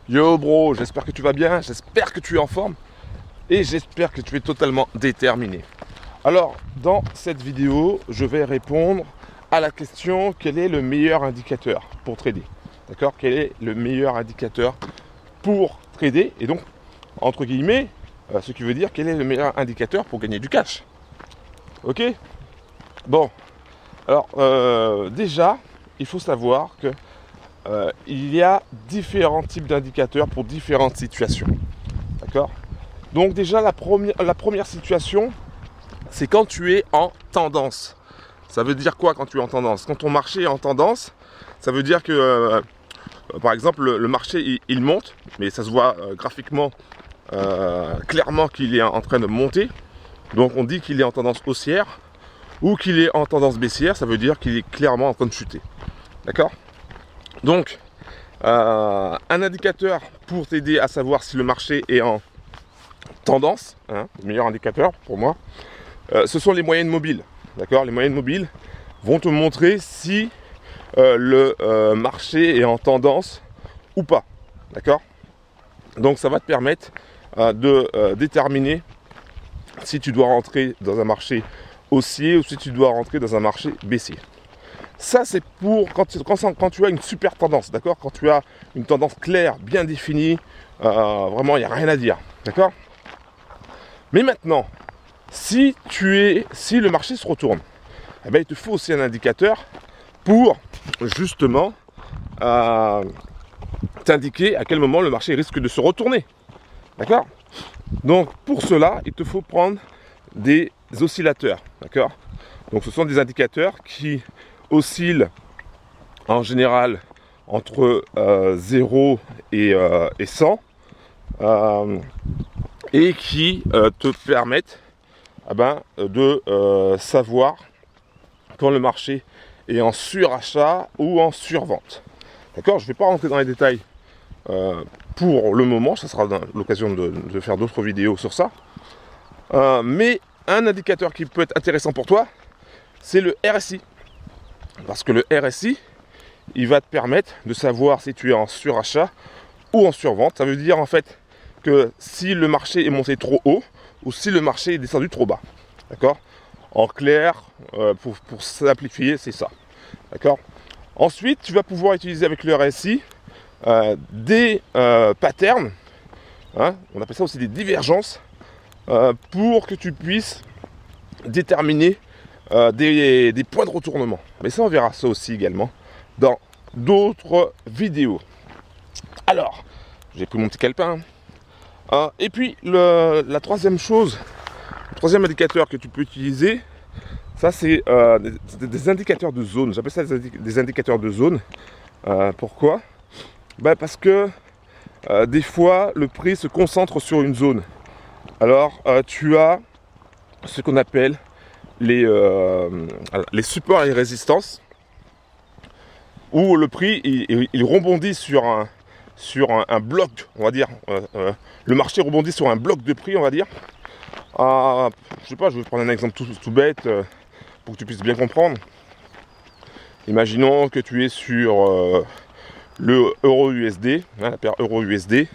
Yo bro, j'espère que tu vas bien, j'espère que tu es en forme et j'espère que tu es totalement déterminé. Alors, dans cette vidéo, je vais répondre à la question quel est le meilleur indicateur pour trader. D'accord? Quel est le meilleur indicateur pour trader? Et donc, entre guillemets, ce qui veut dire quel est le meilleur indicateur pour gagner du cash. Ok? Bon, alors déjà, il faut savoir que il y a différents types d'indicateurs pour différentes situations. D'accord? Donc déjà, la première situation, c'est quand tu es en tendance. Ça veut dire quoi quand tu es en tendance? Quand ton marché est en tendance, ça veut dire que, par exemple, le marché, il monte, mais ça se voit graphiquement clairement qu'il est en train de monter. Donc on dit qu'il est en tendance haussière ou qu'il est en tendance baissière, ça veut dire qu'il est clairement en train de chuter. D'accord? Donc, un indicateur pour t'aider à savoir si le marché est en tendance, hein, le meilleur indicateur pour moi, ce sont les moyennes mobiles. D'accord? Les moyennes mobiles vont te montrer si le marché est en tendance ou pas. D'accord? Donc ça va te permettre de déterminer si tu dois rentrer dans un marché haussier ou si tu dois rentrer dans un marché baissier. Ça, c'est pour quand tu as une super tendance, d'accord? Quand tu as une tendance claire, bien définie, vraiment, il n'y a rien à dire, d'accord? Mais maintenant, si le marché se retourne, eh bien, il te faut aussi un indicateur pour, justement, t'indiquer à quel moment le marché risque de se retourner, d'accord? Donc, pour cela, il te faut prendre des oscillateurs, d'accord? Donc, ce sont des indicateurs qui oscille en général entre 0 et 100 et qui te permettent de savoir quand le marché est en surachat ou en survente. D'accord? Je ne vais pas rentrer dans les détails pour le moment, ça sera l'occasion de faire d'autres vidéos sur ça. Mais un indicateur qui peut être intéressant pour toi, c'est le RSI. Parce que le RSI, il va te permettre de savoir si tu es en surachat ou en survente. Ça veut dire en fait que si le marché est monté trop haut ou si le marché est descendu trop bas. D'accord? En clair, pour simplifier, c'est ça. D'accord? Ensuite, tu vas pouvoir utiliser avec le RSI des patterns. Hein, on appelle ça aussi des divergences. Pour que tu puisses déterminer des points de retournement. Mais ça, on verra ça aussi également dans d'autres vidéos. Alors, j'ai pris mon petit calepin. Et puis, la troisième chose, le troisième indicateur que tu peux utiliser, ça c'est des indicateurs de zone. J'appelle ça des indicateurs de zone. Pourquoi? Parce que des fois, le prix se concentre sur une zone. Alors, tu as ce qu'on appelle les supports et résistances où le prix il rebondit sur un bloc, on va dire, le marché rebondit sur un bloc de prix, on va dire. Je sais pas, je vais prendre un exemple tout bête pour que tu puisses bien comprendre. Imaginons que tu es sur le euro USD, hein, la paire euro USD,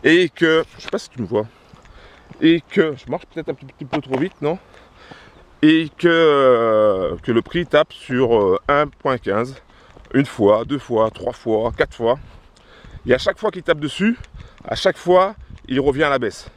et que, je sais pas si tu me vois, et que je marche peut-être un petit peu trop vite, non? Et que le prix tape sur 1.15 une fois, deux fois, trois fois, quatre fois. Et à chaque fois qu'il tape dessus, à chaque fois, il revient à la baisse.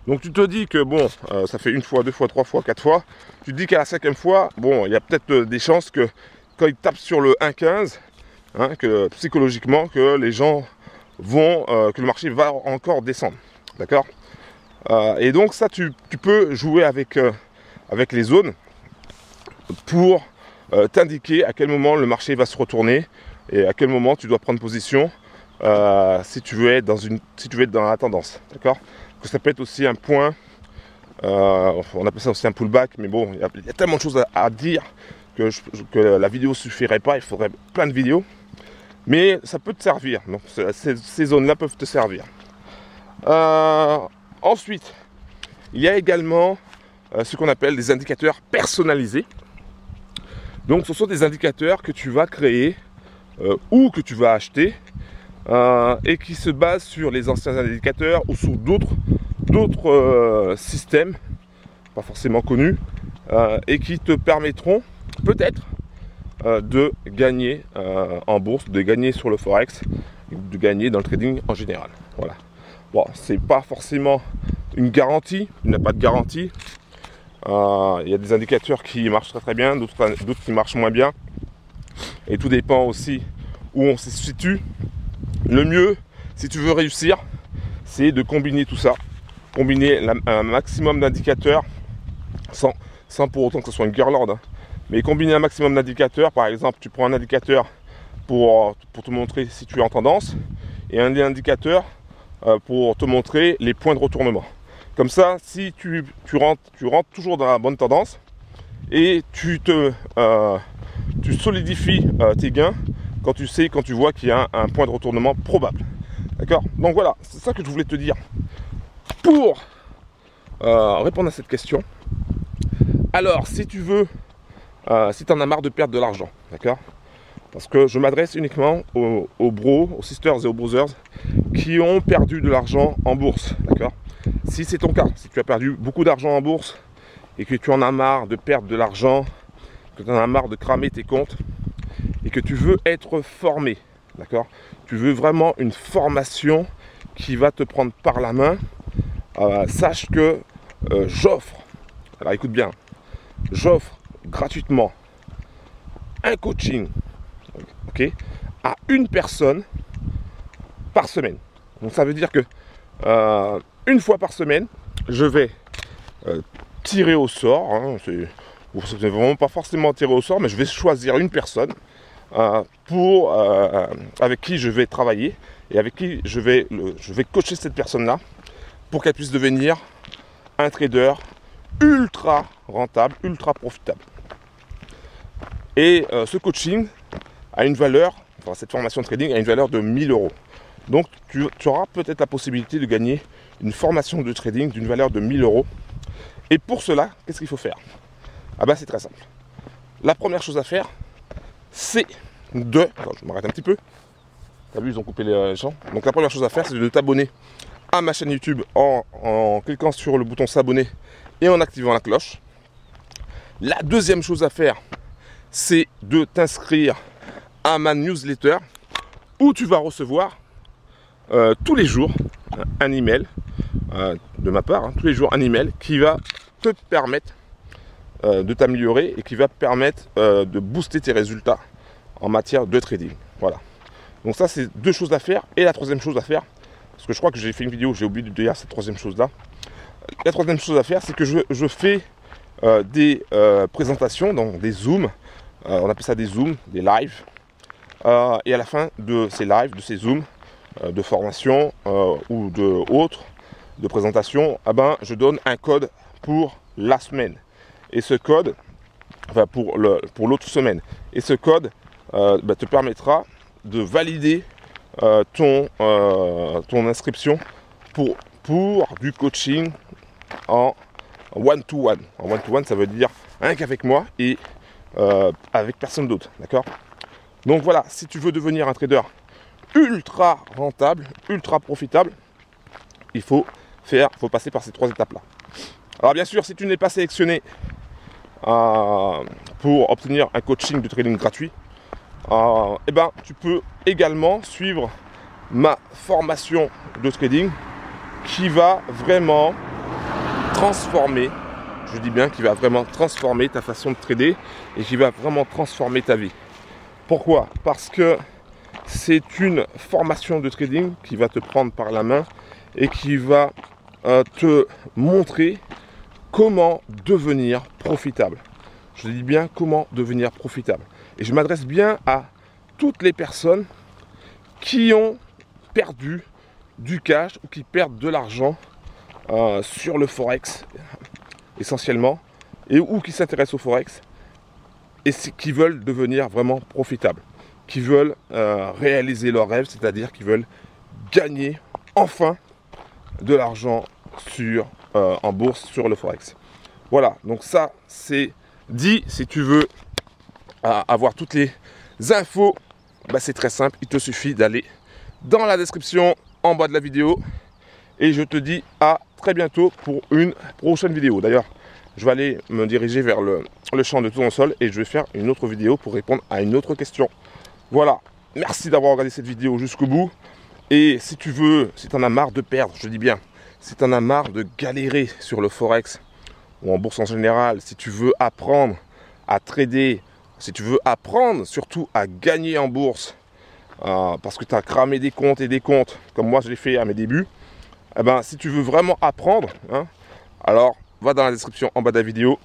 Donc tu te dis que bon, ça fait une fois, deux fois, trois fois, quatre fois. Tu te dis qu'à la cinquième fois, bon, il y a peut-être des chances que quand il tape sur le 1.15, hein, que psychologiquement, que les gens vont, que le marché va encore descendre. D'accord? Et donc ça, tu peux jouer avec les zones pour t'indiquer à quel moment le marché va se retourner et à quel moment tu dois prendre position si tu veux être dans la tendance. D'accord? Ça peut être aussi un point, on appelle ça aussi un pullback, mais bon, il y a tellement de choses à dire que la vidéo ne suffirait pas, il faudrait plein de vidéos. Mais ça peut te servir, donc ces zones-là peuvent te servir. Ensuite, il y a également ce qu'on appelle des indicateurs personnalisés. Donc ce sont des indicateurs que tu vas créer ou que tu vas acheter et qui se base sur les anciens indicateurs ou sur d'autres systèmes, pas forcément connus, et qui te permettront peut-être de gagner en bourse, de gagner sur le forex, de gagner dans le trading en général. Voilà. Bon, c'est pas forcément une garantie, il n'y a pas de garantie. Il y a des indicateurs qui marchent très bien, d'autres qui marchent moins bien. Et tout dépend aussi où on se situe. Le mieux, si tu veux réussir, c'est de combiner tout ça. Combiner un maximum d'indicateurs sans pour autant que ce soit une guirlande. Hein. Mais combiner un maximum d'indicateurs. Par exemple, tu prends un indicateur pour te montrer si tu es en tendance et un indicateur pour te montrer les points de retournement. Comme ça, si tu rentres toujours dans la bonne tendance et tu solidifies tes gains quand tu vois qu'il y a un point de retournement probable. D'accord? Donc voilà, c'est ça que je voulais te dire pour répondre à cette question. Alors, si tu veux, si tu en as marre de perdre de l'argent, d'accord? Parce que je m'adresse uniquement aux bros, aux sisters et aux brothers qui ont perdu de l'argent en bourse, d'accord? Si c'est ton cas, si tu as perdu beaucoup d'argent en bourse et que tu en as marre de perdre de l'argent, que tu en as marre de cramer tes comptes et que tu veux être formé, d'accord? Tu veux vraiment une formation qui va te prendre par la main, sache que j'offre, alors écoute bien, j'offre gratuitement un coaching, ok, à une personne par semaine. Donc ça veut dire que une fois par semaine, je vais tirer au sort. Hein, c'est vraiment pas forcément tirer au sort, mais je vais choisir une personne avec qui je vais travailler et avec qui je vais coacher cette personne-là pour qu'elle puisse devenir un trader ultra rentable, ultra profitable. Et ce coaching a une valeur, enfin cette formation de trading a une valeur de 1000 €. Donc tu auras peut-être la possibilité de gagner une formation de trading d'une valeur de 1000 €. Et pour cela, qu'est-ce qu'il faut faire? Ah ben c'est très simple. La première chose à faire, c'est Attends, je m'arrête un petit peu. T'as vu, ils ont coupé les gens. Donc la première chose à faire, c'est de t'abonner à ma chaîne YouTube en cliquant sur le bouton s'abonner et en activant la cloche. La deuxième chose à faire, c'est de t'inscrire à ma newsletter où tu vas recevoir tous les jours un email de ma part, hein, tous les jours un email qui va te permettre de t'améliorer et qui va te permettre de booster tes résultats en matière de trading. Voilà. Donc ça, c'est deux choses à faire. Et la troisième chose à faire, parce que je crois que j'ai fait une vidéo, j'ai oublié de dire cette troisième chose-là. La troisième chose à faire, c'est que je fais des présentations, donc des zooms. On appelle ça des zooms, des lives. Et à la fin de ces lives, de ces zooms, de formation ou de présentation, eh ben, je donne un code pour la semaine. Et ce code, enfin pour l'autre semaine. Et ce code te permettra de valider ton inscription pour du coaching en one-to-one. En one-to-one, ça veut dire rien qu'avec moi et avec personne d'autre. D'accord? Donc voilà, si tu veux devenir un trader ultra rentable, ultra profitable, il faut passer par ces trois étapes-là. Alors bien sûr, si tu n'es pas sélectionné pour obtenir un coaching de trading gratuit, eh ben, tu peux également suivre ma formation de trading qui va vraiment transformer, je dis bien qui va vraiment transformer ta façon de trader et qui va vraiment transformer ta vie. Pourquoi? Parce que c'est une formation de trading qui va te prendre par la main et qui va te montrer comment devenir profitable. Je dis bien comment devenir profitable. Et je m'adresse bien à toutes les personnes qui ont perdu du cash ou qui perdent de l'argent sur le forex essentiellement ou qui s'intéressent au forex et qui veulent devenir vraiment profitables, qui veulent réaliser leurs rêves, c'est-à-dire qui veulent gagner enfin de l'argent en bourse sur le forex. Voilà, donc ça c'est dit. Si tu veux avoir toutes les infos, bah, c'est très simple, il te suffit d'aller dans la description en bas de la vidéo. Et je te dis à très bientôt pour une prochaine vidéo. D'ailleurs, je vais aller me diriger vers le champ de tournesol et je vais faire une autre vidéo pour répondre à une autre question. Voilà, merci d'avoir regardé cette vidéo jusqu'au bout. Et si tu veux, si tu en as marre de perdre, je dis bien, si tu en as marre de galérer sur le Forex ou en bourse en général, si tu veux apprendre à trader, si tu veux apprendre surtout à gagner en bourse, parce que tu as cramé des comptes et des comptes, comme moi je l'ai fait à mes débuts, eh ben, si tu veux vraiment apprendre, alors va dans la description en bas de la vidéo.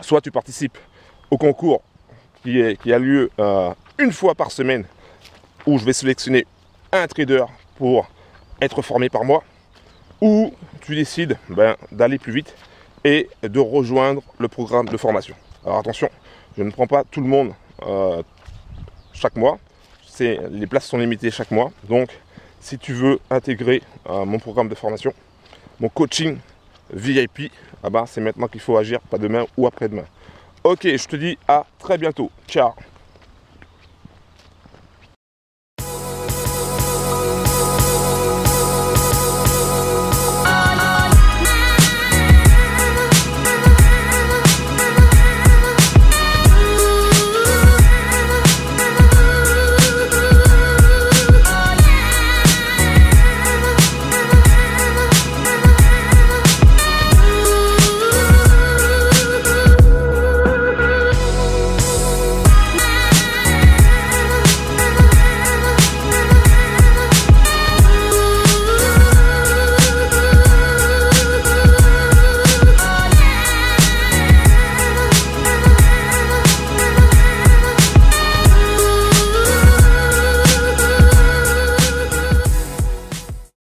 Soit tu participes au concours qui a lieu une fois par semaine, où je vais sélectionner un trader pour être formé par moi, ou tu décides d'aller plus vite et de rejoindre le programme de formation. Alors attention, je ne prends pas tout le monde chaque mois, les places sont limitées chaque mois, donc si tu veux intégrer mon programme de formation, mon coaching VIP, c'est maintenant qu'il faut agir, pas demain ou après-demain. Ok, je te dis à très bientôt, ciao.